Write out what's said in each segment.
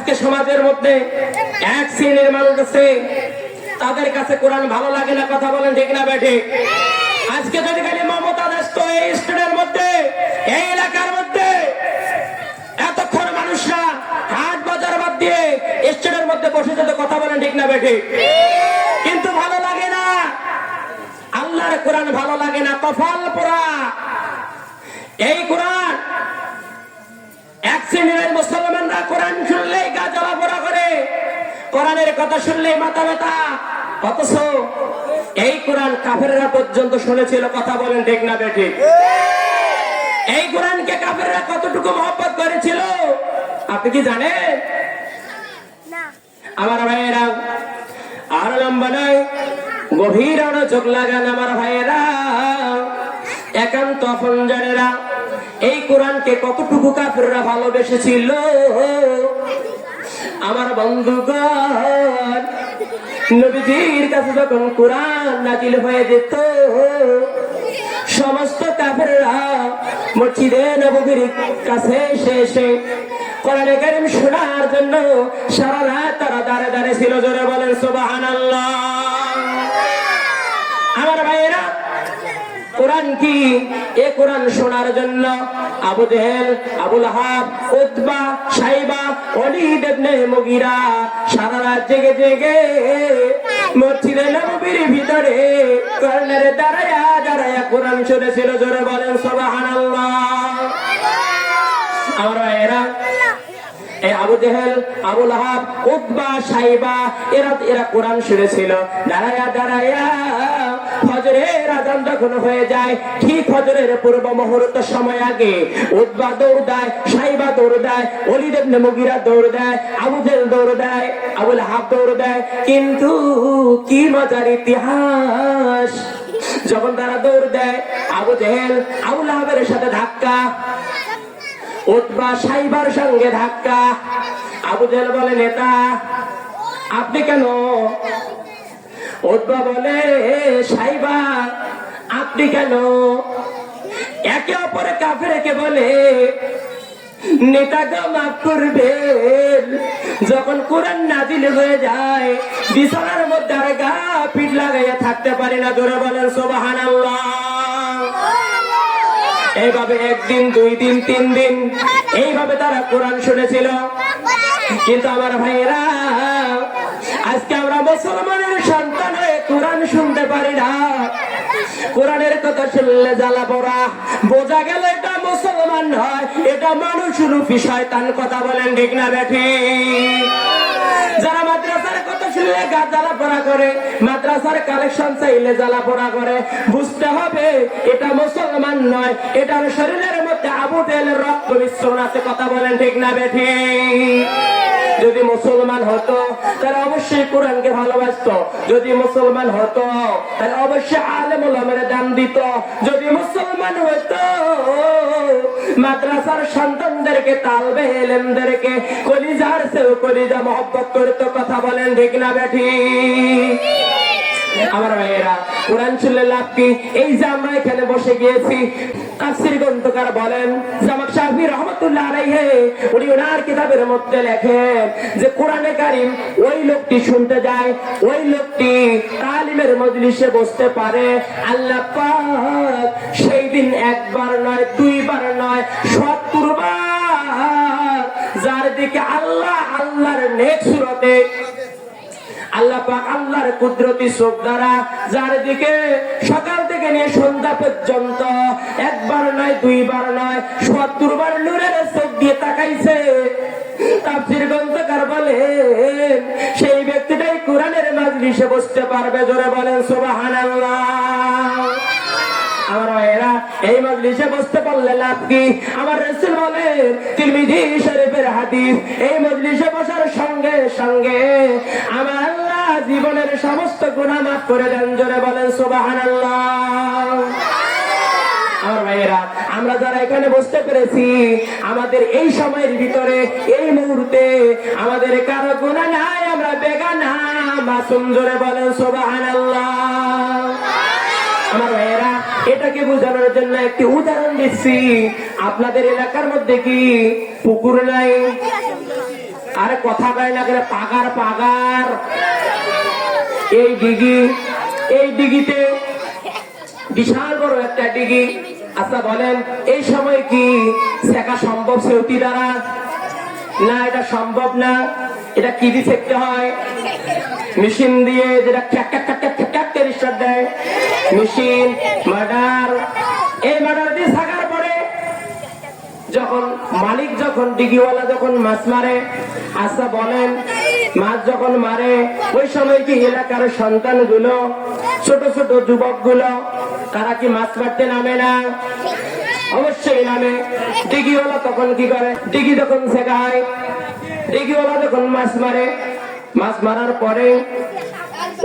আজকে সমাজের মধ্যে এক শ্রেণীর মানুষ আছে, তাদের কাছে কোরআন ভালো লাগে না। কথা বলেন ঠিক না বেঠে? আজকে যদি খালি মমতা দেশতো এই স্টেটের মধ্যে, এই এলাকার মধ্যে এতক্ষণ মানুষরা হাট বাজার বাদ দিয়ে স্টেটের মধ্যে বসে যেত। কথা বলেন ঠিক না বেঠে? কিন্তু ভালো লাগে না, আল্লাহর কোরআন ভালো লাগে না, কপাল পোড়া। এই কোরআন এক শ্রেণীর মুসলমানরা কোরআন শুনলেই গা জ্বালা পোড়া করে, কোরআনের কথা শুনলেই মাথা ব্যথা। অথচ এই কোরআন কাফেররা পর্যন্ত শুনেছিল। কথা বলেন ঠিক না বেঠিক? এই কোরআনকে কাফেররা কতটুকু মহব্বত করেছিল আপনি কি জানেন? আমার ভাইয়েরা, আর লম্বা নয়, গভীর চোখ লাগান আমার ভাইয়েরা, একান্ত আপনজনেরা, এই কোরআনকে কতটুকু কাফেররা ভালোবেসেছিল। আমার বন্ধুগণ, নবীজির কাছে যখন কোরআন নাজিল হয়ে যেত, সমস্ত কাফেররা মসজিদে নববীর কাছে এসে কোরআনে কারীম শোনার জন্য সারা রাত তারা দাঁড়ে দাঁড়ে ছিল। জোরে বলেন সুবহানাল্লাহ। আমার ভাইয়েরা, কোরআন কি? এ কোরআন শোনার জন্য আবু জেহেল, আবু লাহাব, উতবা, শাইবা, ওলীদ ইবনে মুগীরা সারা রাত জেগে জেগে মসজিদে নববীর ভিতরে কর্নারে দাঁড়ায়া দাঁড়ায়া কোরআন শুনেছিল। জোরে বলেন সুবহানাল্লাহ। আমার ভাইয়েরা, এই আবু জেহেল, আবু লাহাব, উতবা, শাইবা এরা কোরআন শুনেছিল দাঁড়ায়া দাঁড়ায়া। ফজরের আযান যখন হয়ে যায়, ঠিক ফজরের পূর্ব মুহূর্ত সময় আগে উতবা দৌড় দেয়, শাইবা দৌড় দেয়, ওলীদ ইবনে মুগীরা দৌড় দেয়, আবু জেহেল দৌড় দেয়, আবু লাহাব দৌড় দেয়। কিন্তু কি মজার ইতিহাস, যখন তারা দৌড় দেয়, আবু জেহেল, আবু লাহাবের সাথে ধাক্কা, উতবা, শাইবার সঙ্গে ধাক্কা। আবু জেহেল বলে, নেতা আপনি কেন? উতবা বলে, শাইবা আপনি কেন? একে অপরে কাফেরকে বলে, নেতাকে মাফ করবেন, যখন কোরআন নাজিল হয়ে যায় বিছানার মধ্যে আর গা পিঠ লাগাইয়া থাকতে পারি না। জোরে বলেন সুবহানাল্লাহ। এইভাবে একদিন, 2 দিন, 3 দিন এইভাবে তারা কোরআন শুনেছিল। কিন্তু আমার ভাইয়েরা, আজকে আমরা মুসলমানের সন্তান হয়ে কোরআন শুনতে পারি না। কোরআনের কথা শুনলে জ্বালা পোড়া, বোঝা গেল এটা মুসলমান নয়, এটা মানুষ রূপী শয়তান। কথা বলেন ঠিক না বেঠিক? যারা মাদ্রাসার কথা শুনলে গা জ্বালা পোড়া করে, মাদ্রাসার কালেকশন চাইলে জ্বালা পোড়া করে, বুঝতে হবে এটা মুসলমান নয়, এটার শরীরের মধ্যে আবু জেহেলের রক্ত মিশ্রণ আছে। কথা বলেন ঠিক না বেঠিক? যদি মুসলমান হতো তাহলে অবশ্যই কোরআনকে ভালোবাসতো, যদি মুসলমান হতো তাহলে অবশ্যই আলেম ওলামারে দান দিত, যদি মুসলমান হতো মাদ্রাসার সন্তানদেরকে, তালবে ইলমদেরকে কলিজার চেয়েও কলিজা মহব্বত করতো। কথা বলেন ঠিক না বেঠিক? আমার ভাইয়েরা, কোরআন শুনলে লাভ কি? এই যে আমরা এখানে বসে গিয়েছি, তাফসীর গ্রন্থকার বলেন, জামাক শাফি রহমাতুল্লাহ আলাইহি উনি ওনার কিতাবের মধ্যে লেখেন যে কোরআনে কারীম ওই লোকটি শুনতে যায়, ওই লোকটি তালিমের মজলিসে বসতে পারে, আল্লাহ পাক সেই দিন একবার নয়, 2 বার নয়, 70 বার যার দিকে আল্লাহর নেক সুরতে আল্লাহ পাক আল্লাহর কুদরতি চোখ দ্বারা যার দিকে সকাল থেকে নিয়ে সন্ধ্যা পর্যন্ত একবার নয়, 2 বার নয়, 70 বার নূরের চোখ দিয়ে তাকাইছে। তাফসীর গ্রন্থকার বলেন সেই ব্যক্তিটাই কোরআনের মাজলিসে বসতে পারবে। জোরে বলেন সুবহানাল্লাহ। আমার ভাইয়েরা, এই মাজলিসে বসতে পারলে লাভ কি? আমার রাসূল বলেন, তিরমিজি শরীফের হাদিস, এই মাজলিসে বসার সঙ্গে সঙ্গে আমার আল্লাহ জীবনের সমস্ত গুনাহ মাফ করে দেন। জোরে বলেন সুবহানাল্লাহ। আমার ভাইয়েরা, আমরা যারা এখানে বসতে পেরেছি, আমাদের এই সময়ের ভিতরে, এই মুহূর্তে আমাদের কারো গুনাহ নাই, আমরা বেগানা মাসুম। জোরে বলেন সুবহানাল্লাহ। আমার ভাইয়েরা, এটাকে বোঝানোর জন্য একটি উদাহরণ দিচ্ছি। আপনাদের এলাকার মধ্যে কি পুকুর নাই? আরে কথা কয় না কেন, পাগার পাগার। এই ডিগিতে বিশাল বড় একটা ডিগি। আচ্ছা বলেন, এই সময় কি শেখা সম্ভব সেউতি দ্বারা? না, এটা সম্ভব না। এটা কি দিয়ে শেখতে হয়? মেশিন দিয়ে, যেটা স্টার্ট দেয় মেশিন, মার্ডার। এই মার্ডার দিয়ে থাকার পরে যখন মালিক, যখন ডিগিওয়ালা যখন মাছ মারে, আচ্ছা বলেন, মাছ যখন মারে ওই সময় কি এলাকার সন্তানগুলো, ছোট ছোট যুবকগুলো, তারা কি মাছ মারতে নামে না? অবশ্যই নামে। ডিগিওয়ালা তখন কি করে? ডিগি যখন শেখা হয়, ডিগিওয়ালা যখন মাছ মারে, মাছ মারার পরে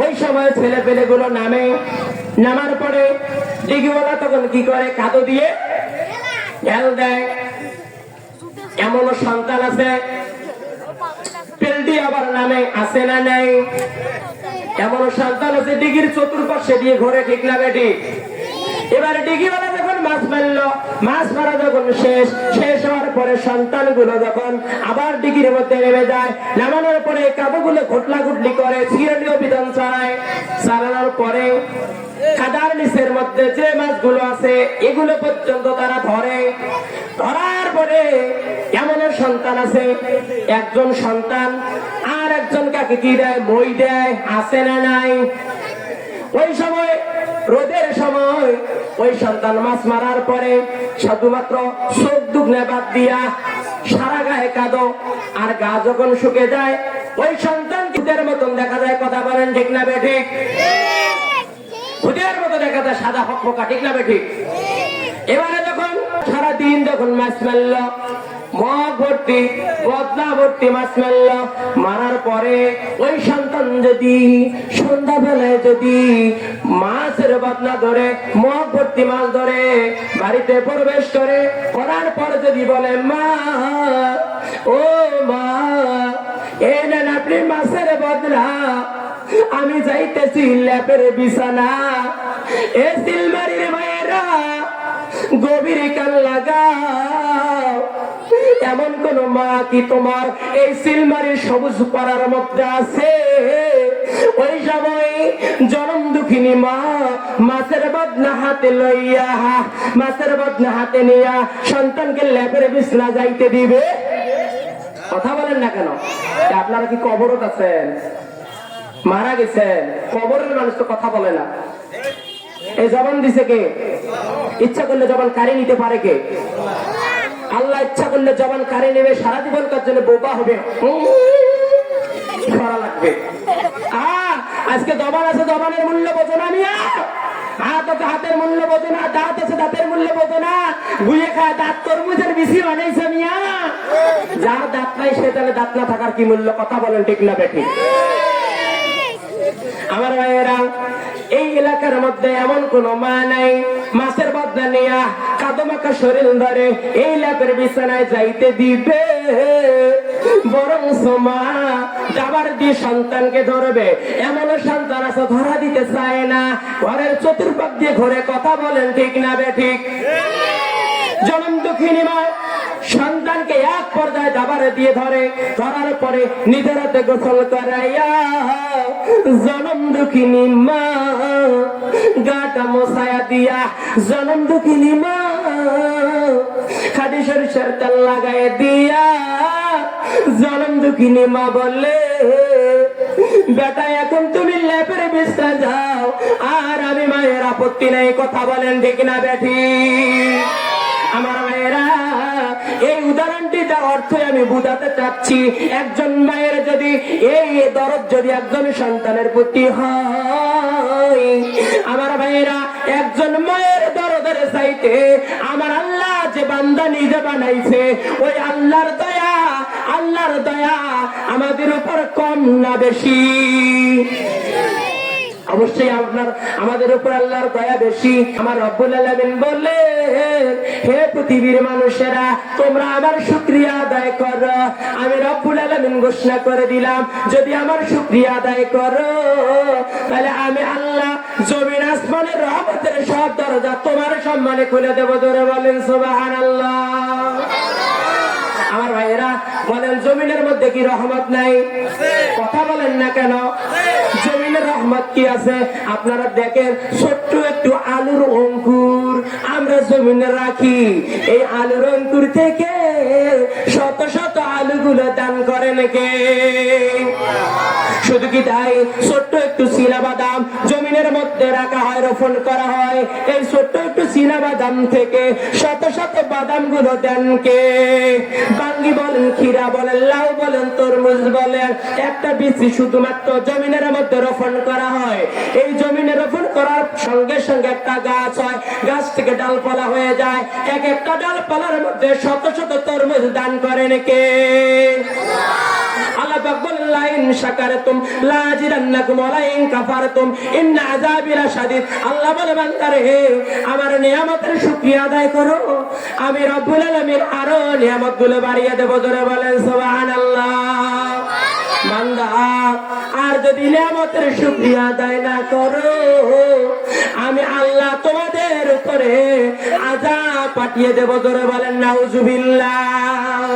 ওই সময় ছেলে পেলে গুলো নামে। নামার পরে ডিগিওয়ালা তখন কি করে? কাদো দিয়ে ঢেল দেয়। এমনও সন্তান আছে পেলডি আবার নামে, আছে না নাই? এমনও সন্তান আছে ডিগির চতুর্পাশে দিয়ে ঘোরে, ঠিক না বেটি? এবার ডিগিওয়ালা যখন মাছ মারলো, মাছ মারা যখন শেষ হওয়ার পরে সন্তানগুলো যখন আবার ডিগির মধ্যে নেমে যায়, নামানোর পরে কাদোগুলো ঘটলা ঘুটলি করে, চিরনীয় বিধান চালানোর পরে কাদার নিচের মধ্যে যে মাছগুলো আছে এগুলো পর্যন্ত তারা ধরে। ধরার পরে এমনও সন্তান আছে, একজন সন্তান আর একজন কাকে কি দেয়? মই দেয়, আছে না নাই? ওই সময় রোদের সময় ওই সন্তান মাছ মারার পরে শুধুমাত্র চোখ দুগনে বাদ দিয়া সারা গায়ে কাদো, আর গা যখন শুকে যায় ওই সন্তান খুদের মতন দেখা যায়। কথা বলেন ঠিক না বেঠিক? খুদের মতো দেখা যায়, সাদা ফকফকা, ঠিক না বেঠিক? এবারে যখন সারাদিন যখন মাছ মারল, মগ ভর্তি বদনা ভর্তি মাছ মারল, মারার পরে ওই সন্তান যদি সন্ধ্যাবেলায় যদি মাছের বদনা ধরে, মগ ভর্তি মাছ ধরে বাড়িতে প্রবেশ করে, করার পর যদি বলে, মা ও মা, এ নেন আপনি মাছের বদনা, আমি যাইতেছি ল্যাপের বিছানা। এ সিলমারির মায়েরা গভীর কান লাগাও, এমন কোন মা কি তোমার এই সিলমারির সবুজ পাড়ার মধ্যে আছে? ওই সময় জনম দুঃখিনী মা মাছের বদনা হাতে লইয়া, মাছের বদনা হাতে নিয়া সন্তানকে ল্যাপের বিছানা যাইতে দিবে? কথা বলেন না কেন? আপনারা কি কবরত আছেন? মারা গেছেন, কবরের মানুষ তো কথা বলে না। এই জবান দিছে কে? ইচ্ছা করলে জবান কারি নিতে পারে কে? আল্লাহ ইচ্ছা করলে জবান কারি নেবে, সারা জীবনকার জন্য বোবা হবে, করা লাগবে। আজকে জবান আছে, জবানের মূল্য বোঝো না মিয়া। হাত আছে, হাতের মূল্য বোঝো না। দাঁত আছে, দাঁতের মূল্য বোঝো না। গুয়ে খায় দাঁত তরমুজের বেশি বানাইছে মিয়া। যার দাঁত নাই সে তাহলে দাঁত না থাকার কি মূল্য? কথা বলেন ঠিক না বেঠিক? আমার ভাইয়েরা, এই এলাকার মধ্যে এমন কোন মা নাই মাছের বদনা নিয়া কাদো মাখা শরীর ধরে এই ল্যাপের বিছানায় যাইতে দিবে, বরং মা যাবার দিয়ে সন্তানকে ধরবে। এমন সন্তান আছে ধরা দিতে চায় না, ঘরের চতুর্পাক দিয়ে ঘুরে। কথা বলেন ঠিক না বেঠিক? জনম দুঃখিনী মা সন্তানকে এক পর্যায়ে দাবারে দিয়ে ধরে, ধরার পরে নিজের হাতে গোসল করাইয়া জনম দুঃখিনী মা গাটা মোছায়া দিয়া, জনম দুঃখিনী মা খাটি সরিষার তেল লাগাই দিয়া, জনম দুঃখিনী মা বলে, বেটা এখন তুমি ল্যাপের বিছানা যাও, আর আমি মায়ের আপত্তি নাই। কথা বলেন ঠিক না বেঠিক? আমার মায়েরা, এই উদাহরণটিটা অর্থ আমি বুঝাতে চাচ্ছি, একজন মায়ের যদি এই দরদ যদি একজন সন্তানের প্রতি হয়, আমার ভাইয়েরা, একজন মায়ের দরদের চাইতে আমার আল্লাহ যে বান্দা নিজে বানাইছে, ওই আল্লাহর দয়া আমাদের উপর কম না বেশি? অবশ্যই আমাদের উপর আল্লাহর দয়া বেশি। আমার রব্বুল আলামিন বললেন, হে পৃথিবীর মানুষেরা, তোমরা আমার শুকরিয়া আদায় করো। আমি রব্বুল আলামিন ঘোষণা করে দিলাম, যদি আমার শুকরিয়া আদায় করো তাহলে আমি আল্লাহ জমিন আসমানের রহমতের সব দরজা তোমার সম্মানে খুলে দেব। ধরে বলেন সুবহানাল্লাহ। আমার ভাইয়েরা বলেন জমিনের মধ্যে কি রহমত নাই? কথা বলেন না কেন? জমিনের রহমত কি আছে? আপনারা দেখেন ছোট্ট একটু আলুর অঙ্কুর আমরা জমিনে রাখি, এই আলুর অঙ্কুর থেকে শত শত আলুগুলো দান করেন কে? শুধু কি তাই, ছোট্ট একটু চীনাবাদাম জমিনের মধ্যে রাখা হয়, রোপণ করা হয়, এই ছোট্ট একটু চীনাবাদাম থেকে শত শত বাদাম গুলো দেন কে? বাঙ্গি বলেন, ক্ষীরা বলেন, লাউ বলেন, তরমুজ বলেন, একটা বীজ শুধুমাত্র জমিনের মধ্যে রোপণ করা হয়, এই জমিনে রোপণ করার সঙ্গে সঙ্গে একটা গাছ হয়, গাছ থেকে ডালপালা হয়ে যায়, এক একটা ডালপালার মধ্যে শত শত তরমুজ দান করেন কে? আল্লাহ পাক বলেন লা ইন শাকারতুম লা আযিদান্নাকুম ওয়া লা ইন কাফারতুম ইন্না আযাবি লাশাদীদ। আল্লাহ বলে বান্দারে আমার নিয়ামতের শুকরিয়া আদায় করো, আমি রব্বুল আলামিন আরো নিয়ামতগুলো বাড়িয়ে দেব। জোরে বলেন সুবহানাল্লাহ। বান্দা আর যদি নিয়ামতের শুকরিয়া আদায় না করো, আমি আল্লাহ তোমাদের উপরে আযাব পাঠিয়ে দেব। জোরে বলেন নাউজুবিল্লাহ।